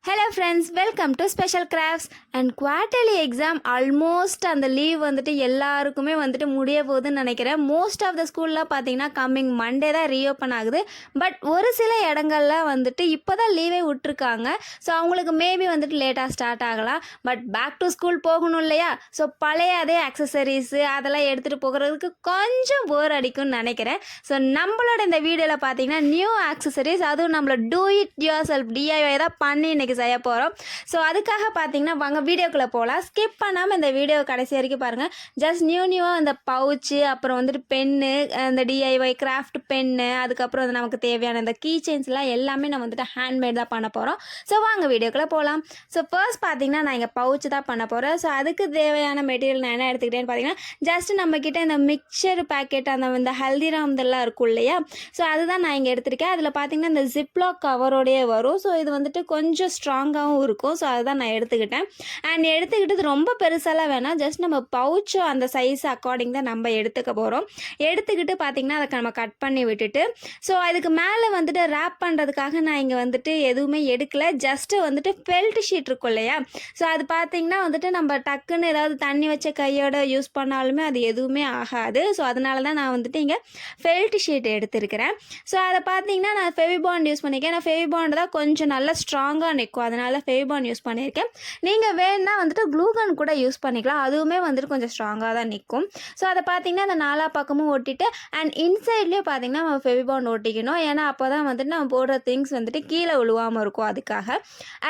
Hello friends, welcome to special crafts. And quarterly exam almost அந்த leave வந்துட்டு எல்லாருக்குமே வந்துட்டு முடிய போகுதுன்னு நினைக்கிறேன். மோஸ்ட் ஆஃப் த ஸ்கூல்லாம் பார்த்தீங்கன்னா கம்மிங் மண்டே தான் ரீஓப்பன் ஆகுது. பட் ஒரு சில இடங்கள்ல வந்துட்டு இப்போ தான் லீவே விட்டுருக்காங்க. ஸோ அவங்களுக்கு மேபி வந்துட்டு லேட்டாக ஸ்டார்ட் ஆகலாம். பட் பேக் டு ஸ்கூல் போகணும் இல்லையா? ஸோ பழைய அதே அக்சசரிஸு அதெல்லாம் எடுத்துகிட்டு போகிறதுக்கு கொஞ்சம் போர் அடிக்கும்னு நினைக்கிறேன். ஸோ நம்மளோட இந்த வீடியோவில் பார்த்தீங்கன்னா நியூ அக்சசரிஸ், அதுவும் நம்மளோட do it your self DIY தான் பண்ணி இன்றைக்கி செய்ய போகிறோம். ஸோ அதுக்காக பார்த்தீங்கன்னா வாங்க வீடியோக்குள்ளே போகலாம். ஸ்கிப் பண்ணாமல் இந்த வீடியோ கடைசி வரைக்கும் பாருங்கள். ஜஸ்ட் நியூவாக இந்த பவுச்சு, அப்புறம் வந்துட்டு பென்னு, இந்த டிஐஒய் கிராஃப்ட் பென்னு, அதுக்கப்புறம் வந்து நமக்கு தேவையான இந்த கீ செயின்ஸ்லாம் எல்லாமே நம்ம வந்துட்டு ஹேண்ட்மேட் தான் பண்ண போகிறோம். ஸோ வாங்க வீடியோக்குள்ளே போகலாம். ஸோ ஃபர்ஸ்ட் பார்த்தீங்கன்னா நான் இங்கே பவுச்சு தான் பண்ண போகிறேன். ஸோ அதுக்கு தேவையான மெட்டீரியல் நான் என்ன எடுத்துக்கிட்டேன்னு பார்த்தீங்கன்னா ஜஸ்ட் நம்மக்கிட்ட இந்த மிக்சர் பேக்கெட், இந்த ஹல்திராம் இதெல்லாம் இருக்கும் இல்லையா? ஸோ அதுதான் நான் இங்கே எடுத்திருக்கேன். அதில் பார்த்தீங்கன்னா இந்த ஜிப்லாக் கவரோடையே வரும். ஸோ இது வந்துட்டு கொஞ்சம் ஸ்ட்ராங்காகவும் இருக்கும். ஸோ அதுதான் நான் எடுத்துக்கிட்டேன். அண்ட் எடுத்துக்கிட்டது ரொம்ப பெருசாலாம் வேணாம், ஜஸ்ட் நம்ம பவுச்சோ அந்த சைஸ் அக்கார்டிங் தான் நம்ம எடுத்துக்க போகிறோம். எடுத்துக்கிட்டு பார்த்திங்கன்னா அதை நம்ம கட் பண்ணி விட்டுட்டு, ஸோ அதுக்கு மேலே வந்துட்டு ரேப் பண்ணுறதுக்காக நான் இங்கே வந்துட்டு எதுவுமே எடுக்கலை. ஜஸ்ட்டு வந்துட்டு ஃபெல்ட் ஷீட் இருக்கும் இல்லையா? ஸோ அது பார்த்திங்கன்னா வந்துட்டு நம்ம டக்குன்னு ஏதாவது தண்ணி வச்ச கையோட யூஸ் பண்ணாலுமே அது எதுவுமே ஆகாது. ஸோ அதனால தான் நான் வந்துட்டு இங்கே ஃபெல்ட் ஷீட் எடுத்துருக்கிறேன். ஸோ அதை பார்த்திங்கன்னா நான் ஃபெவிபாண்ட் யூஸ் பண்ணியிருக்கேன். நான் ஃபெவிபாண்ட் தான் கொஞ்சம் நல்லா ஸ்ட்ராங்காக நிற்கும், அதனால ஃபெவிபாண்ட் யூஸ் பண்ணியிருக்கேன். நீங்கள் வேணுன்னா வந்துட்டு க்ளூகன் கூட யூஸ் பண்ணிக்கலாம், அதுவுமே வந்துட்டு கொஞ்சம் ஸ்ட்ராங்காக தான் நிற்கும். ஸோ அதை பார்த்திங்கன்னா அந்த நாலா பக்கமும் ஒட்டிட்டு அண்ட் இன்சைட்லேயும் பார்த்திங்கன்னா நம்ம ஃபெவிபாண்ட் ஒட்டிக்கணும். ஏன்னா அப்போ தான் வந்துட்டு நம்ம போடுற திங்ஸ் வந்துட்டு கீழே விழுவாமல் இருக்கும். அதுக்காக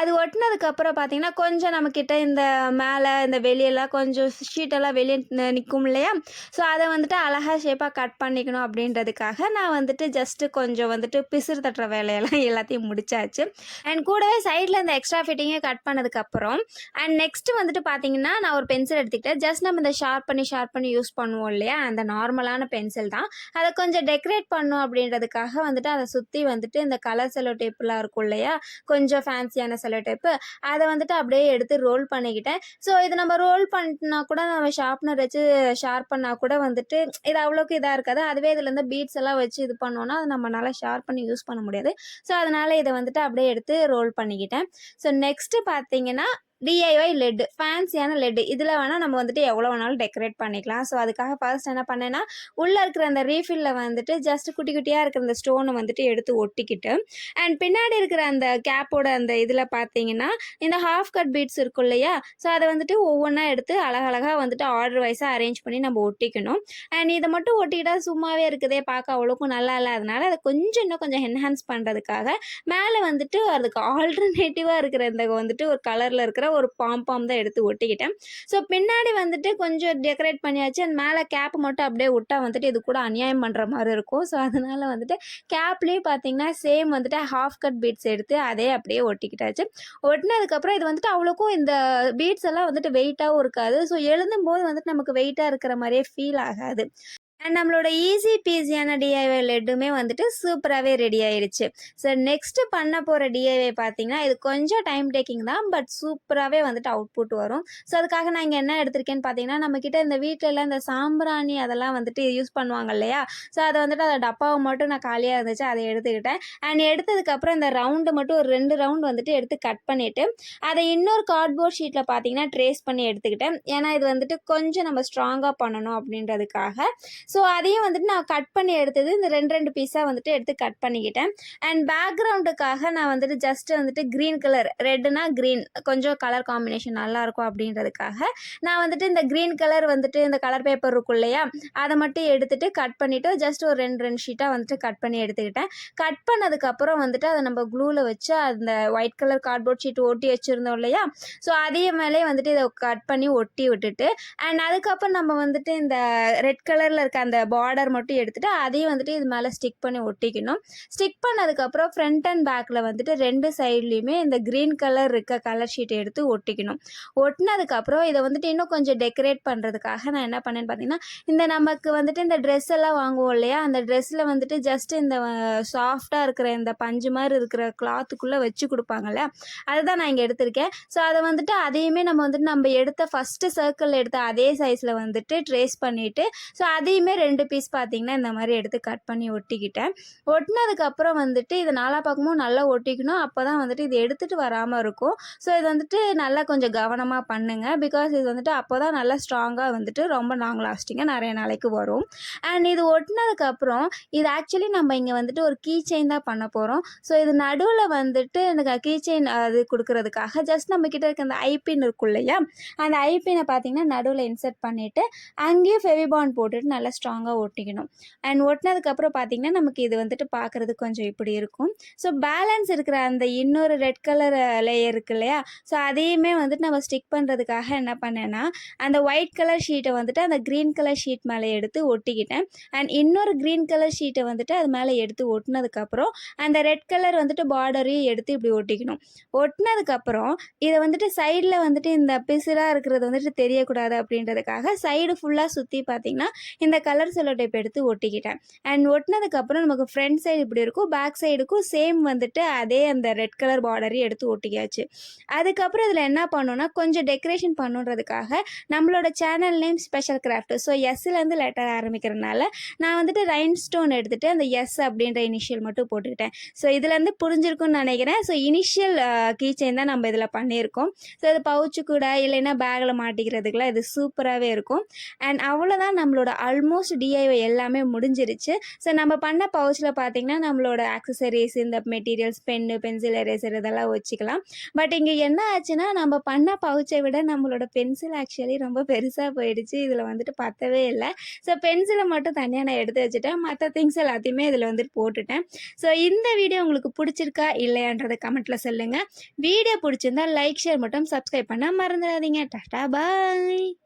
அது ஒட்டினதுக்கப்புறம் பார்த்திங்கன்னா கொஞ்சம் நம்மக்கிட்ட இந்த மேலே இந்த வெளியெல்லாம் கொஞ்சம் ஷீட்டெல்லாம் வெளியே நிற்கும் இல்லையா? ஸோ அதை வந்துட்டு அழகாக ஷேப்பாக கட் பண்ணிக்கணும் அப்படின்றதுக்காக நான் வந்துட்டு ஜஸ்ட்டு கொஞ்சம் வந்துட்டு பிசுறு தட்டுற வேலையெல்லாம் எல்லாத்தையும் முடிச்சாச்சு. அண்ட் கூடவே சைடில் இந்த எக்ஸ்ட்ரா ஃபிட்டிங்கே கட் பண்ணதுக்கப்புறம் அண்ட் நெக்ஸ்ட்டு வந்துட்டு பார்த்தீங்கன்னா நான் ஒரு பென்சில் எடுத்துக்கிட்டேன். ஜஸ்ட் நம்ம இந்த ஷார்ப் பண்ணி யூஸ் பண்ணுவோம் இல்லையா? அந்த நார்மலான பென்சில் தான். அதை கொஞ்சம் டெக்கரேட் பண்ணும் அப்படின்றதுக்காக வந்துட்டு அதை சுற்றி வந்துட்டு இந்த கலர் செலோ டேப்லாம் இருக்கும் இல்லையா? கொஞ்சம் ஃபேன்சியான செலோ டேப்பு, அதை வந்துட்டு அப்படியே எடுத்து ரோல் பண்ணிக்கிட்டேன். ஸோ இது நம்ம ரோல் பண்ணினா கூட நம்ம ஷார்ப்னர் வச்சு ஷார்ப் பண்ணால் கூட வந்துட்டு இது அவ்வளோக்கு இதாக இருக்காது. அதுவே இதில் இருந்து பீட்ஸ் எல்லாம் வச்சு இது பண்ணோன்னா அது நம்ம நல்லா ஷார்ப் பண்ணி யூஸ் பண்ண முடியாது. ஸோ அதனால் இதை வந்துட்டு அப்படியே எடுத்து ரோல் பண்ணிக்கிட்டேன். ஸோ நெக்ஸ்ட்டு பார்த்தீங்கன்னா டிஐஒய் லெட்டு, ஃபேன்சியான லெட்டு, இதில் வேணால் நம்ம வந்துட்டு எவ்வளோ வேணாலும் டெக்கரேட் பண்ணிக்கலாம். ஸோ அதுக்காக ஃபர்ஸ்ட் என்ன பண்ணேன்னா உள்ளே இருக்கிற அந்த ரீஃபில்லில் வந்துட்டு ஜஸ்ட் குட்டி குட்டியாக இருக்கிற அந்த ஸ்டோனை வந்துட்டு எடுத்து ஒட்டிக்கிட்டு அண்ட் பின்னாடி இருக்கிற அந்த கேப்போட அந்த இதில் பார்த்தீங்கன்னா இந்த ஹாஃப் கட் பீட்ஸ் இருக்கும் இல்லையா? ஸோ அதை வந்துட்டு ஒவ்வொன்றா எடுத்து அழகழகாக வந்துட்டு ஆர்டர் வைஸாக அரேஞ்ச் பண்ணி நம்ம ஒட்டிக்கணும். அண்ட் இதை மட்டும் ஒட்டிக்கிட்டால் சும்மாவே இருக்குதே, பார்க்க அவ்வளோக்கும் நல்லா இல்லாதனால அதை இன்னும் கொஞ்சம் என்ஹான்ஸ் பண்ணுறதுக்காக மேலே வந்துட்டு அதுக்கு ஆல்டர்னேட்டிவாக இருக்கிற இந்த வந்துட்டு ஒரு கலரில் இருக்கிற ஒரு பாம் தான் எடுத்து ஒட்டிக்கிட்டேன். ஸோ பின்னாடி வந்துட்டு கொஞ்சம் டெக்கரேட் பண்ணியாச்சு. அண்ட் மேலே கேப் மட்டும் அப்படியே விட்டா வந்துட்டு இது கூட அநியாயம் பண்ணுற மாதிரி இருக்கும். ஸோ அதனால வந்துட்டு கேப்லேயும் பார்த்தீங்கன்னா சேம் வந்துட்டு ஹாஃப் கட் பீட்ஸ் எடுத்து அதே அப்படியே ஒட்டிக்கிட்டாச்சு. ஒட்டினதுக்கப்புறம் இது வந்துட்டு அவ்வளோக்கும் இந்த பீட்ஸ் எல்லாம் வந்துட்டு வெயிட்டாகவும் இருக்காது. ஸோ எழுதும்போது வந்துட்டு நமக்கு வெயிட்டாக இருக்கிற மாதிரியே ஃபீல் ஆகாது. அண்ட் நம்மளோட ஈஸி பீஸியான டிஐஒய் லெட்டுமே வந்துட்டு சூப்பராகவே ரெடி ஆயிடுச்சு. ஸோ நெக்ஸ்ட்டு பண்ண போகிற டிஐஒய் பார்த்தீங்கன்னா இது கொஞ்சம் டைம் டேக்கிங் தான், பட் சூப்பராகவே வந்துட்டு அவுட்புட் வரும். ஸோ அதுக்காக நான் இங்கே என்ன எடுத்திருக்கேன்னு பார்த்தீங்கன்னா நம்மக்கிட்ட இந்த வீட்டிலலாம் இந்த சாம்பிராணி அதெல்லாம் வந்துட்டு யூஸ் பண்ணுவாங்க இல்லையா? ஸோ அதை வந்துட்டு அதை டப்பாவை மட்டும் நான் காலியாக இருந்துச்சு, அதை எடுத்துக்கிட்டேன். அண்ட் எடுத்ததுக்கப்புறம் இந்த ரவுண்டு மட்டும் ஒரு 2 ரவுண்ட் வந்துட்டு எடுத்து கட் பண்ணிவிட்டு அதை இன்னொரு கார்ட்போர்ட் ஷீட்டில் பார்த்தீங்கன்னா ட்ரேஸ் பண்ணி எடுத்துக்கிட்டேன். ஏன்னா இது வந்துட்டு கொஞ்சம் நம்ம ஸ்ட்ராங்காக பண்ணணும் அப்படின்றதுக்காக. ஸோ அதையும் வந்துட்டு நான் கட் பண்ணி எடுத்தது இந்த 2 பீஸாக வந்துட்டு எடுத்து கட் பண்ணிக்கிட்டேன். அண்ட் பேக்ரவுண்டுக்காக நான் வந்துட்டு ஜஸ்ட்டு வந்துட்டு க்ரீன் கலர், ரெட்டுனா க்ரீன் கொஞ்சம் கலர் காம்பினேஷன் நல்லாயிருக்கும் அப்படின்றதுக்காக நான் வந்துட்டு இந்த க்ரீன் கலர் வந்துட்டு இந்த கலர் பேப்பர் இருக்கும் இல்லையா? அதை மட்டும் எடுத்துகிட்டு கட் பண்ணிவிட்டு ஜஸ்ட் ஒரு 2 ஷீட்டாக வந்துட்டு கட் பண்ணி எடுத்துக்கிட்டேன். கட் பண்ணதுக்கப்புறம் வந்துட்டு அதை நம்ம க்ளூவில் வச்சு அந்த ஒயிட் கலர் கார்ட்போர்ட் ஷீட் ஒட்டி வச்சுருந்தோம் இல்லையா? ஸோ அதே மேலே வந்துட்டு இதை கட் பண்ணி ஒட்டி விட்டுட்டு அண்ட் அதுக்கப்புறம் நம்ம வந்துட்டு இந்த ரெட் கலரில் இருக்க அந்த பார்டர் மட்டும் எடுத்துகிட்டு அதையும் வந்துட்டு இது மேலே ஸ்டிக் பண்ணி ஒட்டிக்கணும். ஸ்டிக் பண்ணதுக்கப்புறம் ஃப்ரண்ட் அண்ட் பேக்கில் வந்துட்டு 2 சைட்லேயுமே இந்த க்ரீன் கலர் இருக்க கலர் ஷீட்டை எடுத்து ஒட்டிக்கணும். ஒட்டினதுக்கப்புறம் இதை வந்துட்டு இன்னும் கொஞ்சம் டெக்கரேட் பண்ணுறதுக்காக நான் என்ன பண்ணேன்னு பார்த்தீங்கன்னா இந்த நமக்கு வந்துட்டு இந்த ட்ரெஸ் எல்லாம் வாங்குவோம் இல்லையா? அந்த ட்ரெஸ்ஸில் வந்துட்டு ஜஸ்ட்டு இந்த சாஃப்டாக இருக்கிற இந்த பஞ்சு மாதிரி இருக்கிற கிளாத்துக்குள்ளே வச்சு கொடுப்பாங்கல்ல, அதுதான் நான் இங்கே எடுத்திருக்கேன். ஸோ அதை வந்துட்டு அதையுமே நம்ம எடுத்த ஃபஸ்ட்டு சர்க்கிள் எடுத்த அதே சைஸில் வந்துட்டு ட்ரேஸ் பண்ணிவிட்டு ஸோ அதையுமே அதையுமே 2 பீஸ் பார்த்தீங்கன்னா இந்த மாதிரி எடுத்து கட் பண்ணி ஒட்டிக்கிட்டேன். ஒட்டினதுக்கப்புறம் வந்துட்டு இது நாலா பக்கமும் நல்லா ஒட்டிக்கணும். அப்போ தான் வந்துட்டு இது எடுத்துகிட்டு வராமல் இருக்கும். ஸோ இது வந்துட்டு நல்லா கொஞ்சம் கவனமாக பண்ணுங்க. பிகாஸ் இது வந்துட்டு அப்போ தான் நல்லா ஸ்ட்ராங்காக வந்துட்டு ரொம்ப லாங் லாஸ்டிங்காக நிறைய நாளைக்கு வரும். அண்ட் இது ஒட்டினதுக்கப்புறம் இது ஆக்சுவலி நம்ம இங்கே வந்துட்டு ஒரு கீ செயின் தான் பண்ண போகிறோம். ஸோ இது நடுவில் வந்துட்டு எனக்கு கீ செயின் அது கொடுக்கறதுக்காக ஜஸ்ட் நம்மக்கிட்ட இருக்க அந்த ஐபின் இருக்கும் இல்லையா, அந்த ஐபினை பார்த்தீங்கன்னா நடுவில் இன்சர்ட் பண்ணிவிட்டு அங்கேயும் ஃபெவிபாண்ட் போட்டுட்டு நல்லா ஸ்ட்ராங்காக ஒட்டிக்கணும். அண்ட் ஒட்டினதுக்கப்புறம் பார்த்தீங்கன்னா நமக்கு இது வந்துட்டு பார்க்குறதுக்கு கொஞ்சம் இப்படி இருக்கும். ஸோ பேலன்ஸ் இருக்கிற அந்த இன்னொரு ரெட் கலர் லேயர் இருக்கு இல்லையா, ஸோ அதையுமே வந்துட்டு நம்ம ஸ்டிக் பண்ணுறதுக்காக என்ன பண்ணேன்னா அந்த ஒயிட் கலர் ஷீட்டை வந்துட்டு அந்த க்ரீன் கலர் ஷீட் மேலே எடுத்து ஒட்டிக்கிட்டேன். அண்ட் இன்னொரு க்ரீன் கலர் ஷீட்டை வந்துட்டு அது மேலே எடுத்து ஒட்டினதுக்கப்புறம் அந்த ரெட் கலர் வந்துட்டு பார்டரையும் எடுத்து இப்படி ஒட்டிக்கணும். ஒட்டினதுக்கப்புறம் இதை வந்துட்டு சைடில் வந்துட்டு இந்த பிசுறாக இருக்கிறது வந்துட்டு தெரியக்கூடாது அப்படின்றதுக்காக சைடு ஃபுல்லாக சுற்றி பார்த்திங்கன்னா இந்த கலர் செல்லோ டேப் எடுத்து ஒட்டிக்கிட்டேன். அண்ட் ஒட்டினதுக்கப்புறம் நமக்கு ஃப்ரண்ட் சைடு இப்படி இருக்கும், பேக் சைடுக்கும் சேம் வந்துட்டு அதே அந்த ரெட் கலர் பார்டரையும் எடுத்து ஒட்டிக்காச்சு. அதுக்கப்புறம் இதில் என்ன பண்ணோன்னா கொஞ்சம் டெக்கரேஷன் பண்ணுன்றதுக்காக நம்மளோட channel name special craft. So எஸ்லேருந்து லெட்டர் ஆரம்பிக்கிறதுனால நான் வந்துட்டு ரைன் ஸ்டோன் எடுத்துகிட்டு அந்த எஸ் அப்படின்ற இனிஷியல் மட்டும் போட்டுக்கிட்டேன். ஸோ இதுலேருந்து புரிஞ்சிருக்குன்னு நினைக்கிறேன். ஸோ இனிஷியல் கீ செயின் தான் நம்ம இதில் பண்ணியிருக்கோம். ஸோ இது பவுச்சு கூட இல்லைன்னா பேக்கில் மாட்டிக்கிறதுக்குலாம் இது சூப்பராகவே இருக்கும். அண்ட் அவ்வளோதான், நம்மளோட ஆல்மோஸ்ட் டிஐஒய் எல்லாமே முடிஞ்சிருச்சு. ஸோ நம்ம பண்ண பவுச்சில் பார்த்திங்கன்னா நம்மளோட ஆக்சசரிஸ், இந்த மெட்டீரியல்ஸ், பென்னு, பென்சில், எரேசர் இதெல்லாம் வச்சுக்கலாம். பட் இங்கே என்ன ஆச்சுன்னா நம்ம பண்ண பவுச்சை விட நம்மளோட பென்சில் ஆக்சுவலி ரொம்ப பெருசாக போயிடுச்சு. இதில் வந்துட்டு பத்தவே இல்லை. ஸோ பென்சிலை மட்டும் தனியாக நான் எடுத்து வச்சுட்டேன். மற்ற திங்ஸ் எல்லாத்தையுமே இதில் வந்துட்டு போட்டுட்டேன். ஸோ இந்த வீடியோ உங்களுக்கு பிடிச்சிருக்கா இல்லையான்றதை கமெண்ட்டில் சொல்லுங்கள். வீடியோ பிடிச்சிருந்தா லைக், ஷேர் மட்டும் சப்ஸ்கிரைப் பண்ண மறந்துடாதீங்க. டாடா பாய்.